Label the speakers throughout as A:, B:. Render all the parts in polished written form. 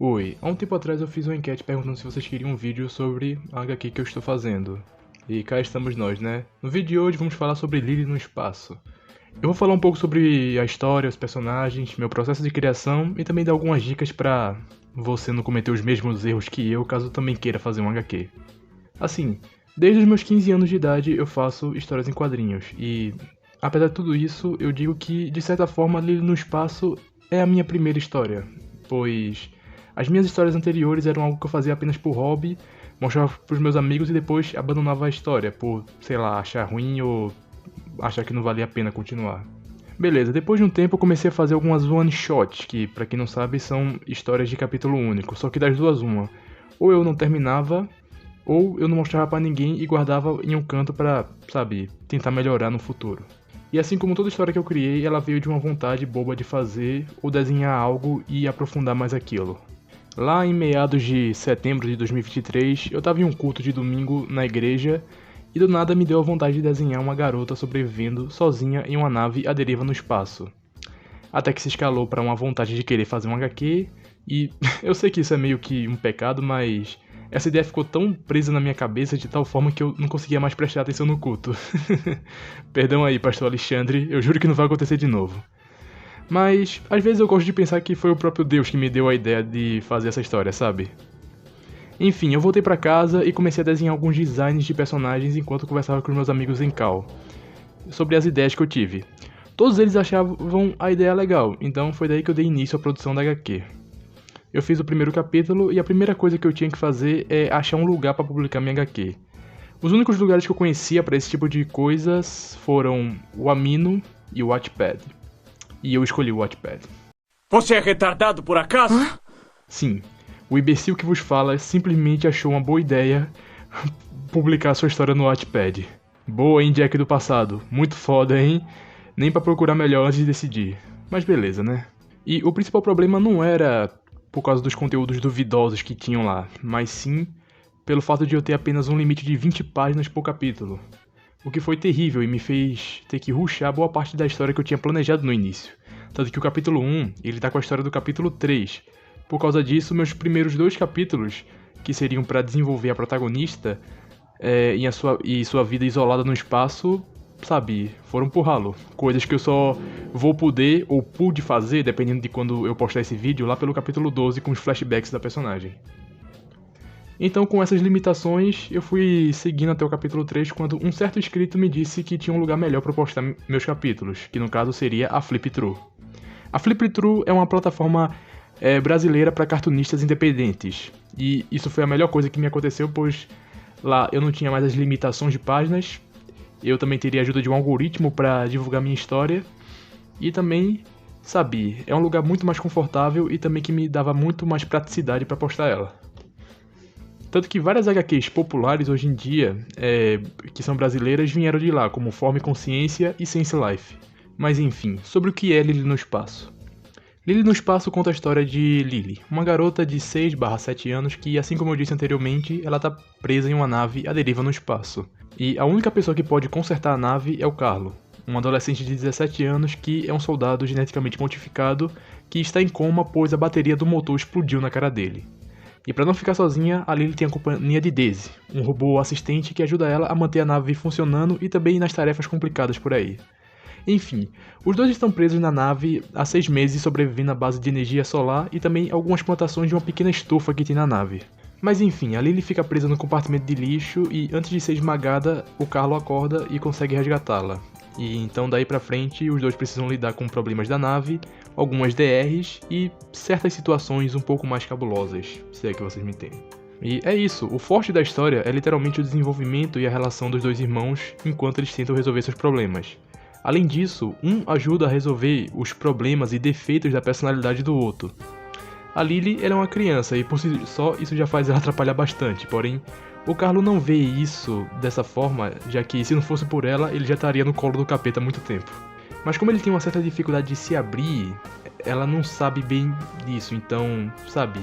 A: Oi, há um tempo atrás eu fiz uma enquete perguntando se vocês queriam um vídeo sobre a HQ que eu estou fazendo. E cá estamos nós, né? No vídeo de hoje vamos falar sobre Lily no espaço. Eu vou falar um pouco sobre a história, os personagens, meu processo de criação e também dar algumas dicas pra você não cometer os mesmos erros que eu, caso também queira fazer um HQ. Assim, desde os meus 15 anos de idade eu faço histórias em quadrinhos e, apesar de tudo isso, eu digo que, de certa forma, Lily no espaço é a minha primeira história, pois as minhas histórias anteriores eram algo que eu fazia apenas por hobby, mostrava pros meus amigos e depois abandonava a história por, sei lá, achar ruim ou achar que não valia a pena continuar. Beleza, depois de um tempo eu comecei a fazer algumas one shots, que pra quem não sabe são histórias de capítulo único, só que das duas uma. Ou eu não terminava, ou eu não mostrava pra ninguém e guardava em um canto pra, sabe, tentar melhorar no futuro. E assim como toda história que eu criei, ela veio de uma vontade boba de fazer ou desenhar algo e aprofundar mais aquilo. Lá em meados de setembro de 2023, eu tava em um culto de domingo na igreja e do nada me deu a vontade de desenhar uma garota sobrevivendo sozinha em uma nave à deriva no espaço. Até que se escalou para uma vontade de querer fazer um HQ e eu sei que isso é meio que um pecado, mas essa ideia ficou tão presa na minha cabeça de tal forma que eu não conseguia mais prestar atenção no culto. Perdão aí, pastor Alexandre, eu juro que não vai acontecer de novo. Mas, às vezes eu gosto de pensar que foi o próprio Deus que me deu a ideia de fazer essa história, sabe? Enfim, eu voltei pra casa e comecei a desenhar alguns designs de personagens enquanto conversava com meus amigos em call, sobre as ideias que eu tive. Todos eles achavam a ideia legal, então foi daí que eu dei início à produção da HQ. Eu fiz o primeiro capítulo e a primeira coisa que eu tinha que fazer é achar um lugar pra publicar minha HQ. Os únicos lugares que eu conhecia pra esse tipo de coisas foram o Amino e o Wattpad. E eu escolhi o Wattpad.
B: Você é retardado por acaso?
A: Sim, o imbecil que vos fala simplesmente achou uma boa ideia publicar sua história no Wattpad. Boa, hein, Jack do passado. Muito foda, hein? Nem pra procurar melhor antes de decidir. Mas beleza, né? E o principal problema não era por causa dos conteúdos duvidosos que tinham lá, mas sim pelo fato de eu ter apenas um limite de 20 páginas por capítulo. O que foi terrível e me fez ter que rushar boa parte da história que eu tinha planejado no início. Tanto que o capítulo 1, ele tá com a história do capítulo 3. Por causa disso, meus primeiros 2 capítulos, que seriam pra desenvolver a protagonista e sua vida isolada no espaço, sabe, foram pro ralo. Coisas que eu só vou poder ou pude fazer, dependendo de quando eu postar esse vídeo, lá pelo capítulo 12 com os flashbacks da personagem. Então, com essas limitações, eu fui seguindo até o capítulo 3 quando um certo inscrito me disse que tinha um lugar melhor para postar meus capítulos, que no caso seria a Flip-Thru. A Flip-Thru é uma plataforma brasileira para cartunistas independentes, e isso foi a melhor coisa que me aconteceu, pois lá eu não tinha mais as limitações de páginas, eu também teria a ajuda de um algoritmo para divulgar minha história, e também, sabe, é um lugar muito mais confortável e também que me dava muito mais praticidade para postar ela. Tanto que várias HQs populares hoje em dia, que são brasileiras, vieram de lá, como Forma e Consciência e Sense Life. Mas enfim, sobre o que é Lily no Espaço. Lily no Espaço conta a história de Lily, uma garota de 6/7 anos que, assim como eu disse anteriormente, ela tá presa em uma nave à deriva no espaço. E a única pessoa que pode consertar a nave é o Carlo, um adolescente de 17 anos que é um soldado geneticamente modificado que está em coma pois a bateria do motor explodiu na cara dele. E para não ficar sozinha, a Lily tem a companhia de Daisy, um robô assistente que ajuda ela a manter a nave funcionando e também nas tarefas complicadas por aí. Enfim, os dois estão presos na nave há 6 meses sobrevivendo à base de energia solar e também algumas plantações de uma pequena estufa que tem na nave. Mas enfim, a Lily fica presa no compartimento de lixo e antes de ser esmagada, o Carlo acorda e consegue resgatá-la. E então daí pra frente os dois precisam lidar com problemas da nave, algumas DRs e certas situações um pouco mais cabulosas, se é que vocês me entendem. E é isso, o forte da história é literalmente o desenvolvimento e a relação dos dois irmãos enquanto eles tentam resolver seus problemas. Além disso, um ajuda a resolver os problemas e defeitos da personalidade do outro. A Lily ela é uma criança e por si só isso já faz ela atrapalhar bastante, porém o Carlo não vê isso dessa forma, já que se não fosse por ela, ele já estaria no colo do capeta há muito tempo. Mas como ele tem uma certa dificuldade de se abrir, ela não sabe bem disso, então, sabe,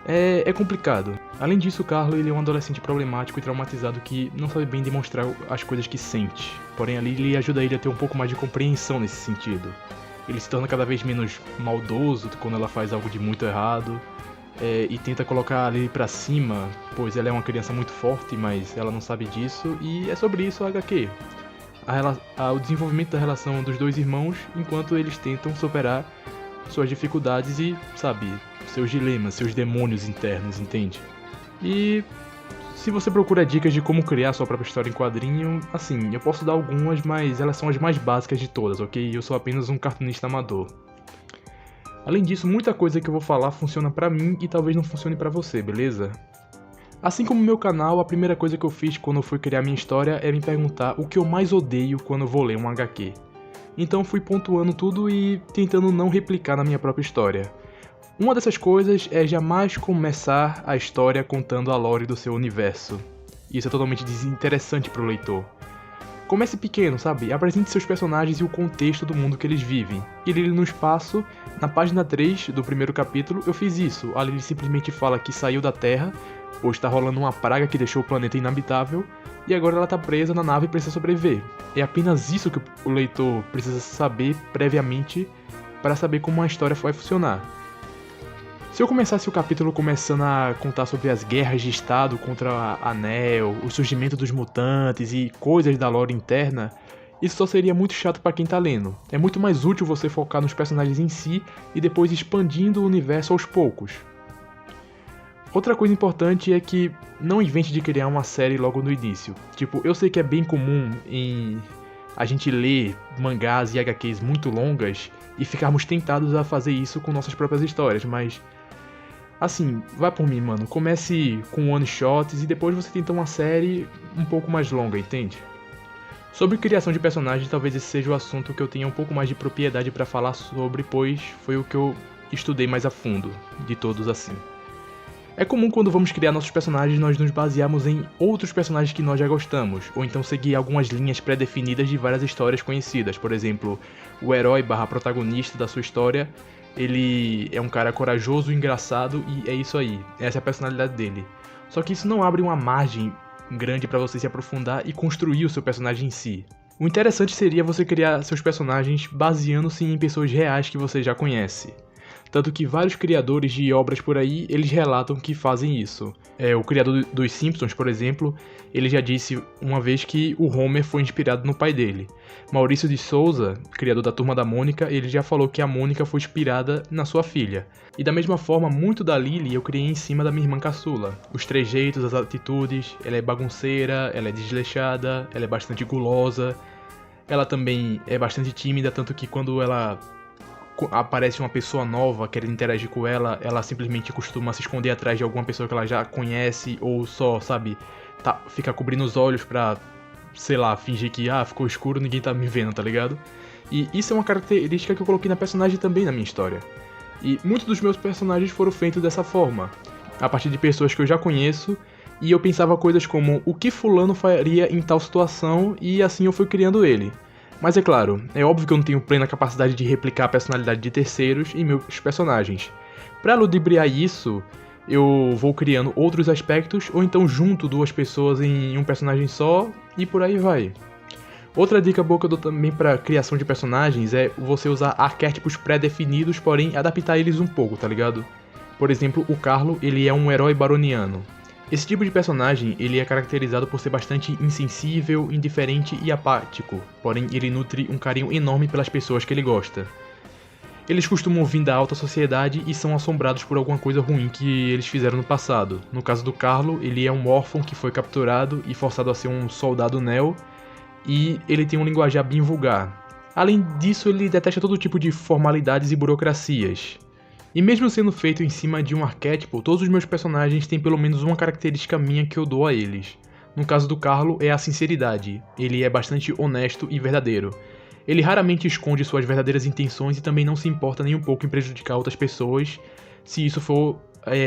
A: é complicado. Além disso, o Carlo ele é um adolescente problemático e traumatizado que não sabe bem demonstrar as coisas que sente. Porém, a Lily ajuda ele a ter um pouco mais de compreensão nesse sentido. Ele se torna cada vez menos maldoso quando ela faz algo de muito errado. e tenta colocar a Lily pra cima, pois ela é uma criança muito forte, mas ela não sabe disso, e é sobre isso a HQ. O desenvolvimento da relação dos dois irmãos enquanto eles tentam superar suas dificuldades e, sabe, seus dilemas, seus demônios internos, entende? E se você procura dicas de como criar sua própria história em quadrinho, assim, eu posso dar algumas, mas elas são as mais básicas de todas, ok? Eu sou apenas um cartunista amador. Além disso, muita coisa que eu vou falar funciona pra mim e talvez não funcione pra você, beleza? Assim como meu canal, a primeira coisa que eu fiz quando eu fui criar minha história é me perguntar o que eu mais odeio quando eu vou ler um HQ. Então fui pontuando tudo e tentando não replicar na minha própria história. Uma dessas coisas é jamais começar a história contando a lore do seu universo. Isso é totalmente desinteressante pro leitor. Comece pequeno, sabe? Apresente seus personagens e o contexto do mundo que eles vivem. E Lily no espaço, na página 3 do primeiro capítulo, eu fiz isso. A Lily simplesmente fala que saiu da Terra, pois tá rolando uma praga que deixou o planeta inabitável, e agora ela tá presa na nave e precisa sobreviver. É apenas isso que o leitor precisa saber previamente para saber como a história vai funcionar. Se eu começasse o capítulo começando a contar sobre as guerras de estado contra a Neo, o surgimento dos mutantes e coisas da lore interna, isso só seria muito chato para quem tá lendo. É muito mais útil você focar nos personagens em si e depois expandindo o universo aos poucos. Outra coisa importante é que não invente de criar uma série logo no início. Tipo, eu sei que é bem comum em a gente ler mangás e HQs muito longas e ficarmos tentados a fazer isso com nossas próprias histórias, mas assim, vai por mim, mano. Comece com one shots e depois você tenta uma série um pouco mais longa, entende? Sobre criação de personagens, talvez esse seja o assunto que eu tenha um pouco mais de propriedade pra falar sobre, pois foi o que eu estudei mais a fundo, de todos assim. É comum quando vamos criar nossos personagens nós nos basearmos em outros personagens que nós já gostamos, ou então seguir algumas linhas pré-definidas de várias histórias conhecidas. Por exemplo, o herói / protagonista da sua história, ele é um cara corajoso, engraçado e é isso aí, essa é a personalidade dele. Só que isso não abre uma margem grande pra você se aprofundar e construir o seu personagem em si. O interessante seria você criar seus personagens baseando-se em pessoas reais que você já conhece. Tanto que vários criadores de obras por aí, eles relatam que fazem isso. O criador dos Simpsons, por exemplo, ele já disse uma vez que o Homer foi inspirado no pai dele. Maurício de Souza, criador da Turma da Mônica, ele já falou que a Mônica foi inspirada na sua filha. E da mesma forma, muito da Lily eu criei em cima da minha irmã caçula. Os trejeitos, as atitudes, ela é bagunceira, ela é desleixada, ela é bastante gulosa. Ela também é bastante tímida, tanto que quando ela aparece uma pessoa nova querendo interagir com ela, ela simplesmente costuma se esconder atrás de alguma pessoa que ela já conhece, ou só, sabe, fica cobrindo os olhos pra, sei lá, fingir que, ficou escuro, ninguém tá me vendo, tá ligado? E isso é uma característica que eu coloquei na personagem também na minha história. E muitos dos meus personagens foram feitos dessa forma, a partir de pessoas que eu já conheço, e eu pensava coisas como, o que fulano faria em tal situação, e assim eu fui criando ele. Mas é claro, é óbvio que eu não tenho plena capacidade de replicar a personalidade de terceiros em meus personagens. Para ludibriar isso, eu vou criando outros aspectos, ou então junto duas pessoas em um personagem só, e por aí vai. Outra dica boa que eu dou também para criação de personagens é você usar arquétipos pré-definidos, porém adaptar eles um pouco, tá ligado? Por exemplo, o Carlo, ele é um herói baroniano. Esse tipo de personagem, ele é caracterizado por ser bastante insensível, indiferente e apático, porém ele nutre um carinho enorme pelas pessoas que ele gosta. Eles costumam vir da alta sociedade e são assombrados por alguma coisa ruim que eles fizeram no passado. No caso do Carlo, ele é um órfão que foi capturado e forçado a ser um soldado Neo, e ele tem um linguajar bem vulgar. Além disso, ele detesta todo tipo de formalidades e burocracias. E mesmo sendo feito em cima de um arquétipo, todos os meus personagens têm pelo menos uma característica minha que eu dou a eles. No caso do Carlo é a sinceridade, ele é bastante honesto e verdadeiro. Ele raramente esconde suas verdadeiras intenções e também não se importa nem um pouco em prejudicar outras pessoas, se isso for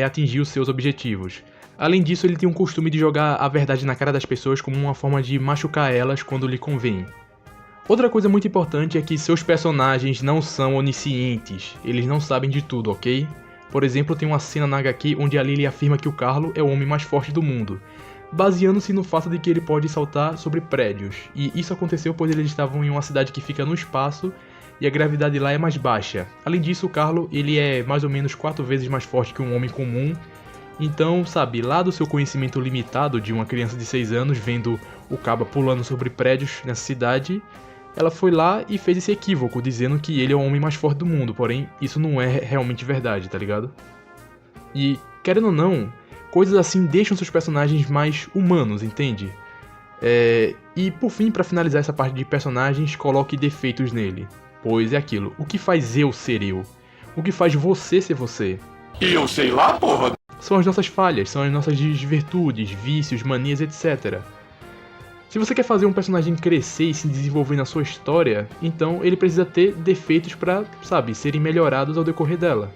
A: atingir os seus objetivos. Além disso, ele tem um costume de jogar a verdade na cara das pessoas como uma forma de machucar elas quando lhe convém. Outra coisa muito importante é que seus personagens não são oniscientes, eles não sabem de tudo, ok? Por exemplo, tem uma cena na HQ onde a Lily afirma que o Carlo é o homem mais forte do mundo, baseando-se no fato de que ele pode saltar sobre prédios, e isso aconteceu pois eles estavam em uma cidade que fica no espaço, e a gravidade lá é mais baixa. Além disso, o Carlo ele é mais ou menos 4 vezes mais forte que um homem comum. Então, sabe, lá do seu conhecimento limitado de uma criança de 6 anos vendo o Caba pulando sobre prédios nessa cidade, ela foi lá e fez esse equívoco, dizendo que ele é o homem mais forte do mundo, porém isso não é realmente verdade, tá ligado? E, querendo ou não, coisas assim deixam seus personagens mais humanos, entende? E por fim, pra finalizar essa parte de personagens, coloque defeitos nele. Pois é aquilo, o que faz eu ser eu? O que faz você ser você?
C: E eu sei lá, porra!
A: São as nossas falhas, são as nossas desvirtudes, vícios, manias, etc. Se você quer fazer um personagem crescer e se desenvolver na sua história, então ele precisa ter defeitos pra, sabe, serem melhorados ao decorrer dela.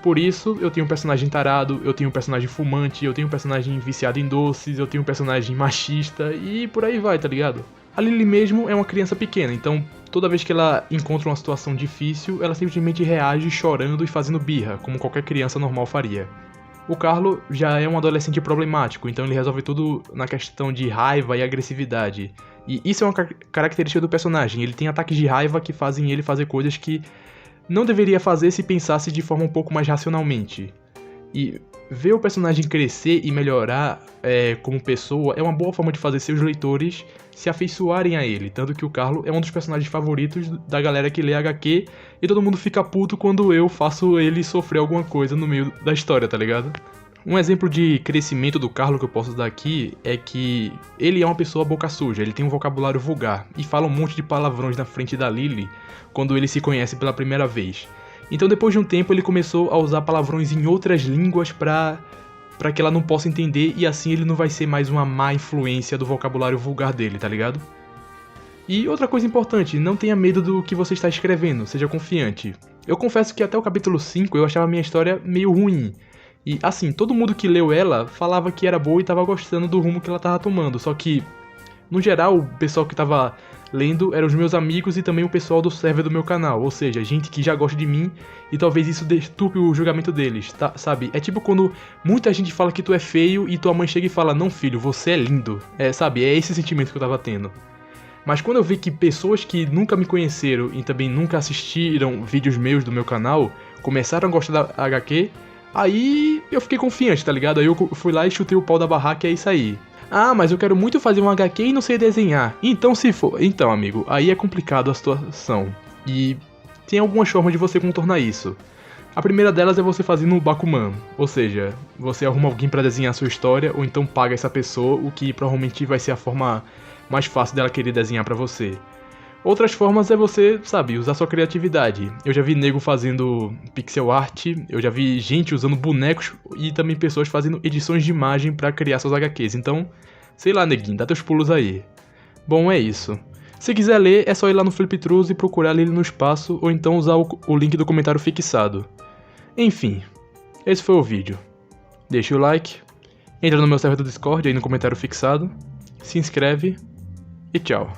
A: Por isso, eu tenho um personagem tarado, eu tenho um personagem fumante, eu tenho um personagem viciado em doces, eu tenho um personagem machista e por aí vai, tá ligado? A Lily mesmo é uma criança pequena, então toda vez que ela encontra uma situação difícil, ela simplesmente reage chorando e fazendo birra, como qualquer criança normal faria. O Carlo já é um adolescente problemático, então ele resolve tudo na questão de raiva e agressividade. E isso é uma característica do personagem, ele tem ataques de raiva que fazem ele fazer coisas que não deveria fazer se pensasse de forma um pouco mais racionalmente. E ver o personagem crescer e melhorar como pessoa é uma boa forma de fazer seus leitores se afeiçoarem a ele, tanto que o Carlo é um dos personagens favoritos da galera que lê HQ e todo mundo fica puto quando eu faço ele sofrer alguma coisa no meio da história, tá ligado? Um exemplo de crescimento do Carlo que eu posso dar aqui é que ele é uma pessoa boca suja, ele tem um vocabulário vulgar e fala um monte de palavrões na frente da Lily quando ele se conhece pela primeira vez. Então depois de um tempo ele começou a usar palavrões em outras línguas pra que ela não possa entender e assim ele não vai ser mais uma má influência do vocabulário vulgar dele, tá ligado? E outra coisa importante, não tenha medo do que você está escrevendo, seja confiante. Eu confesso que até o capítulo 5 eu achava a minha história meio ruim. E assim, todo mundo que leu ela falava que era boa e tava gostando do rumo que ela tava tomando, só que, no geral, o pessoal que tava lendo eram os meus amigos e também o pessoal do server do meu canal, ou seja, gente que já gosta de mim e talvez isso deturpe o julgamento deles, tá, sabe? É tipo quando muita gente fala que tu é feio e tua mãe chega e fala, não filho, você é lindo, sabe? É esse sentimento que eu tava tendo. Mas quando eu vi que pessoas que nunca me conheceram e também nunca assistiram vídeos meus do meu canal começaram a gostar da HQ, aí eu fiquei confiante, tá ligado? Aí eu fui lá e chutei o pau da barraca e é isso aí. Ah, mas eu quero muito fazer um HQ e não sei desenhar. Então se for... Então, amigo, aí é complicado a situação. E tem algumas formas de você contornar isso. A primeira delas é você fazer no Bakuman. Ou seja, você arruma alguém pra desenhar a sua história ou então paga essa pessoa, o que provavelmente vai ser a forma mais fácil dela querer desenhar pra você. Outras formas é você, sabe, usar sua criatividade. Eu já vi nego fazendo pixel art, eu já vi gente usando bonecos e também pessoas fazendo edições de imagem pra criar suas HQs. Então, sei lá, neguinho, dá teus pulos aí. Bom, é isso. Se quiser ler, é só ir lá no Fliptruz e procurar ele no espaço ou então usar o link do comentário fixado. Enfim, esse foi o vídeo. Deixa o like, entra no meu server do Discord aí no comentário fixado, se inscreve e tchau.